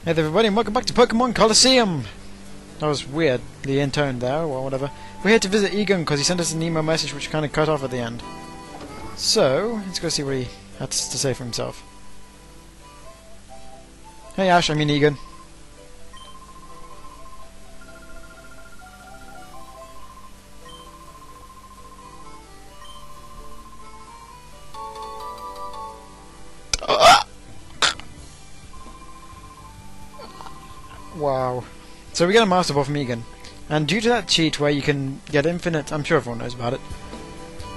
Hey there everybody and welcome back to Pokémon Colosseum! That was weird, the intone there, or whatever. We're here to visit Egon because he sent us an email message which kind of cut off at the end. So, let's go see what he had to say for himself. Hey Ash, I mean Egon. Wow. So we get a Master Ball from Egon. And due to that cheat where you can get infinite... I'm sure everyone knows about it.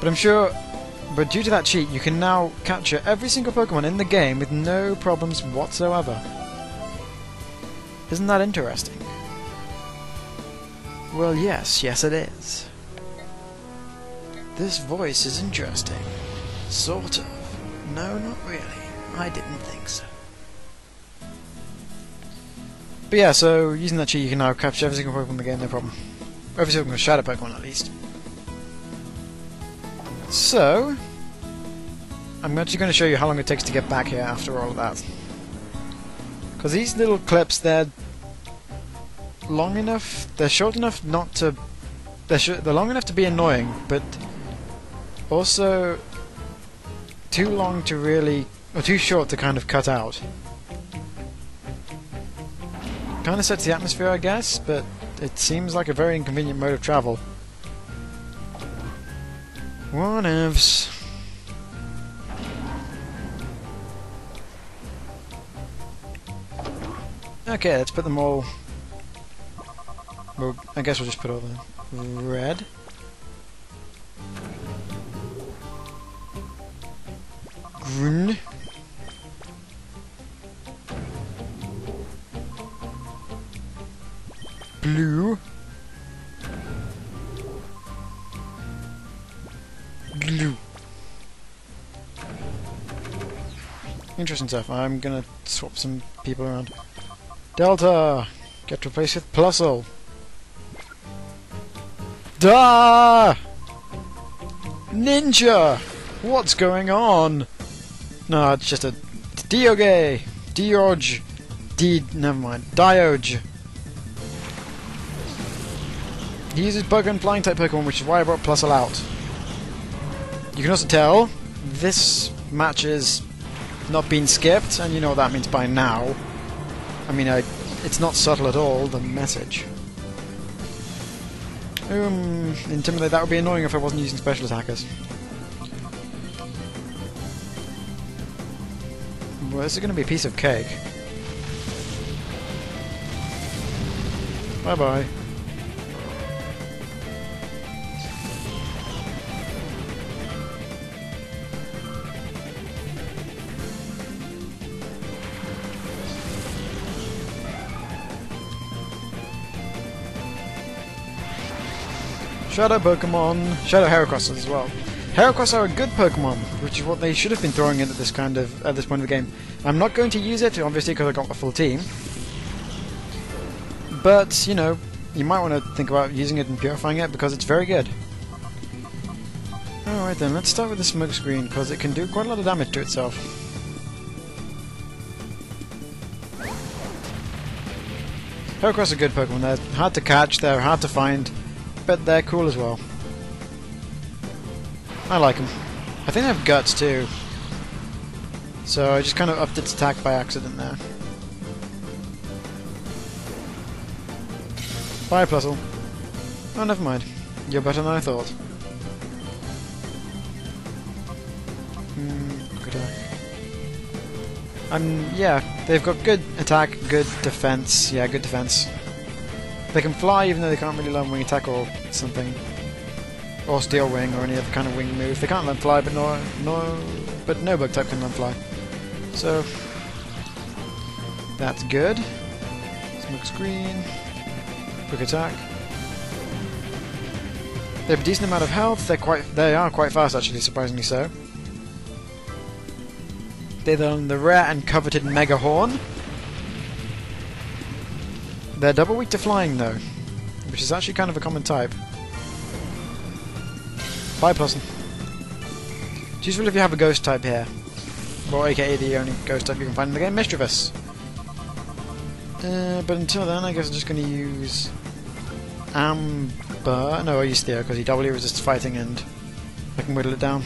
But due to that cheat, you can now capture every single Pokemon in the game with no problems whatsoever. Isn't that interesting? Well, yes it is. This voice is interesting. Sort of. No, not really. I didn't think so. But yeah, so using that cheat you can now capture every single Pokemon in the game, no problem. Every single Shadow Pokemon at least. So, I'm actually going to show you how long it takes to get back here after all of that. Because these little clips, they're long enough, they're short enough not to... They're long enough to be annoying, but also too long to really... or too short to kind of cut out. Kind of sets the atmosphere, I guess, but it seems like a very inconvenient mode of travel. Whatevs. Okay, let's put them all... Well, I guess we'll just put all the red. Green. Blue. Blue. Interesting stuff. I'm gonna swap some people around. Delta! Get replaced with Plusle. Da! Ninja! What's going on? No, it's just a Dioge! Dioge! Never mind. Dioge! He uses Bug and Flying type Pokemon, which is why I brought Plusle out. You can also tell this match is not being skipped, and you know what that means by now. I mean, it's not subtle at all, the message. Intimidate, that would be annoying if I wasn't using special attackers. Well, this is going to be a piece of cake. Bye-bye. Shadow Pokemon, Shadow Heracrosses as well. Heracross are a good Pokemon, which is what they should have been throwing in at this point of the game. I'm not going to use it, obviously, because I got a full team. But you know, you might want to think about using it and purifying it because it's very good. All right then, let's start with the smoke screen because it can do quite a lot of damage to itself. Heracross are good Pokemon. They're hard to catch, they're hard to find. But they're cool as well. I like them. I think they have guts too. So I just kind of upped its attack by accident there. Bye, Plusle. Oh, never mind. You're better than I thought. Good attack. Yeah, they've got good attack, good defense. Yeah, good defense. They can fly even though they can't really learn wing attack or something. Or steel wing or any other kind of wing move. They can't learn fly, but no bug type can learn fly. So that's good. Smoke screen. Quick attack. They have a decent amount of health. They are quite fast actually, surprisingly so. They learn the rare and coveted Mega Horn. They're double weak to flying though, which is actually kind of a common type. Bye, Plusle. It's useful if you have a ghost type here. Well, aka the only ghost type you can find in the game, Mischievous. But until then, I guess I'm just going to use Amber. No, I use Theo because he doubly resists fighting and I can whittle it down.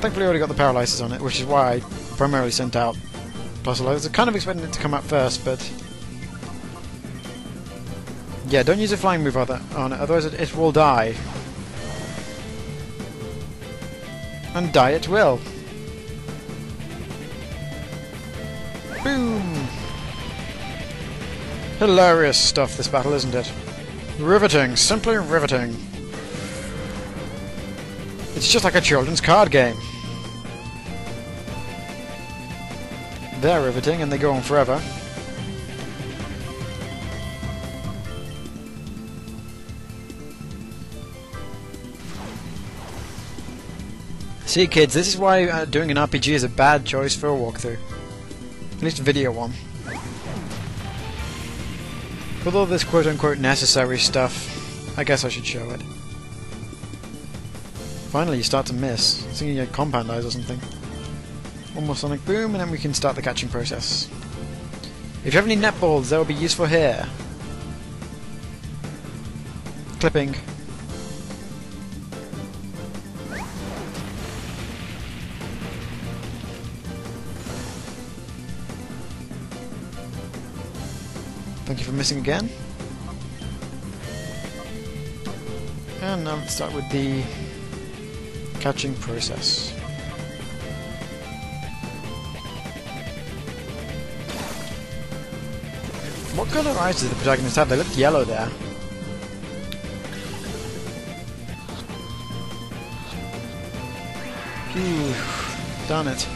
Thankfully I already got the paralysis on it, which is why I primarily sent out Puzzle. I was kind of expecting it to come out first, but yeah, don't use a flying move on it, otherwise it will die. And die it will. Boom! Hilarious stuff, this battle, isn't it? Riveting, simply riveting. It's just like a children's card game. They're riveting and they go on forever. See kids, this is why doing an RPG is a bad choice for a walkthrough. At least a video one. With all this quote-unquote necessary stuff, I guess I should show it. Finally you start to miss. It's thinking you had compound eyes or something. One more sonic boom and then we can start the catching process. If you have any netballs, they will be useful here. Clipping. Thank you for missing again. And now let's start with the catching process. What colour eyes does the protagonist have? They look yellow there. Phew, darn it.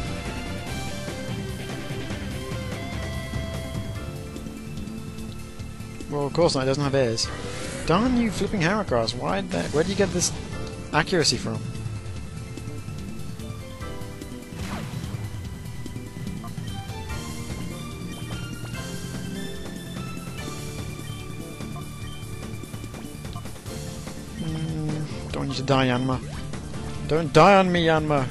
Well, of course not, it doesn't have ears. Darn you flipping Heracross, where do you get this accuracy from? Don't want you to die, Yanma. Don't die on me, Yanma!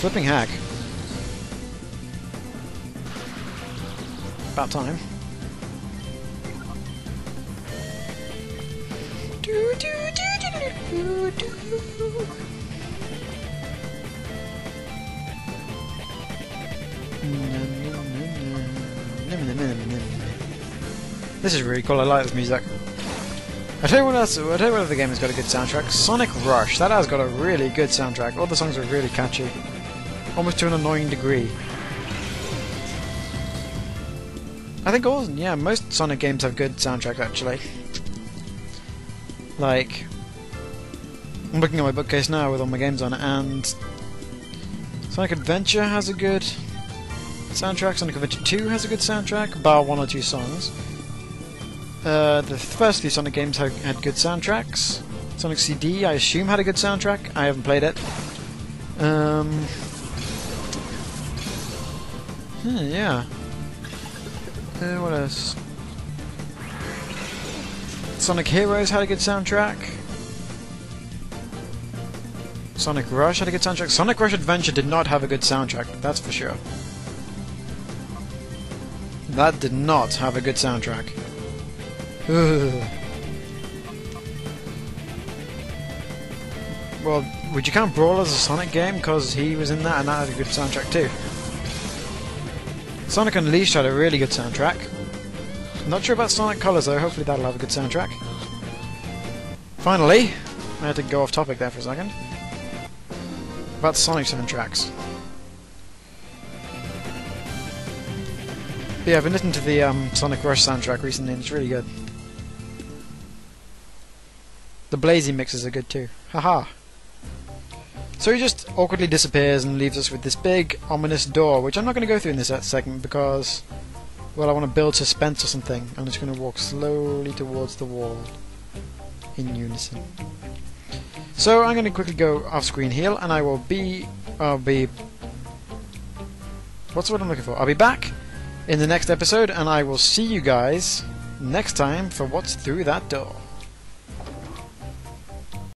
Flipping hack. About time. This is really cool, I like this music. I'll tell you what other game has got a good soundtrack. Sonic Rush, that has got a really good soundtrack. All the songs are really catchy. Almost to an annoying degree. I think most Sonic games have good soundtracks actually. Like, I'm looking at my bookcase now with all my games on it, and Sonic Adventure has a good soundtrack, Sonic Adventure 2 has a good soundtrack, bar one or two songs. The first few Sonic games had good soundtracks. Sonic CD, I assume, had a good soundtrack. I haven't played it. Yeah. What else? Sonic Heroes had a good soundtrack. Sonic Rush had a good soundtrack. Sonic Rush Adventure did not have a good soundtrack, that's for sure. That did not have a good soundtrack. Ugh. Well, would you count Brawl as a Sonic game? Because he was in that and that had a good soundtrack too. Sonic Unleashed had a really good soundtrack. Not sure about Sonic Colors though, hopefully that'll have a good soundtrack. Finally, I had to go off topic there for a second. About Sonic soundtracks. But yeah, I've been listening to the Sonic Rush soundtrack recently and it's really good. The Blazy mixes are good too. Haha. So he just awkwardly disappears and leaves us with this big, ominous door, which I'm not going to go through in this segment because, well, I want to build suspense or something. I'm just going to walk slowly towards the wall in unison. So I'm going to quickly go off-screen heal, and I'll be... what's the word I'm looking for? I'll be back in the next episode, and I will see you guys next time for What's Through That Door.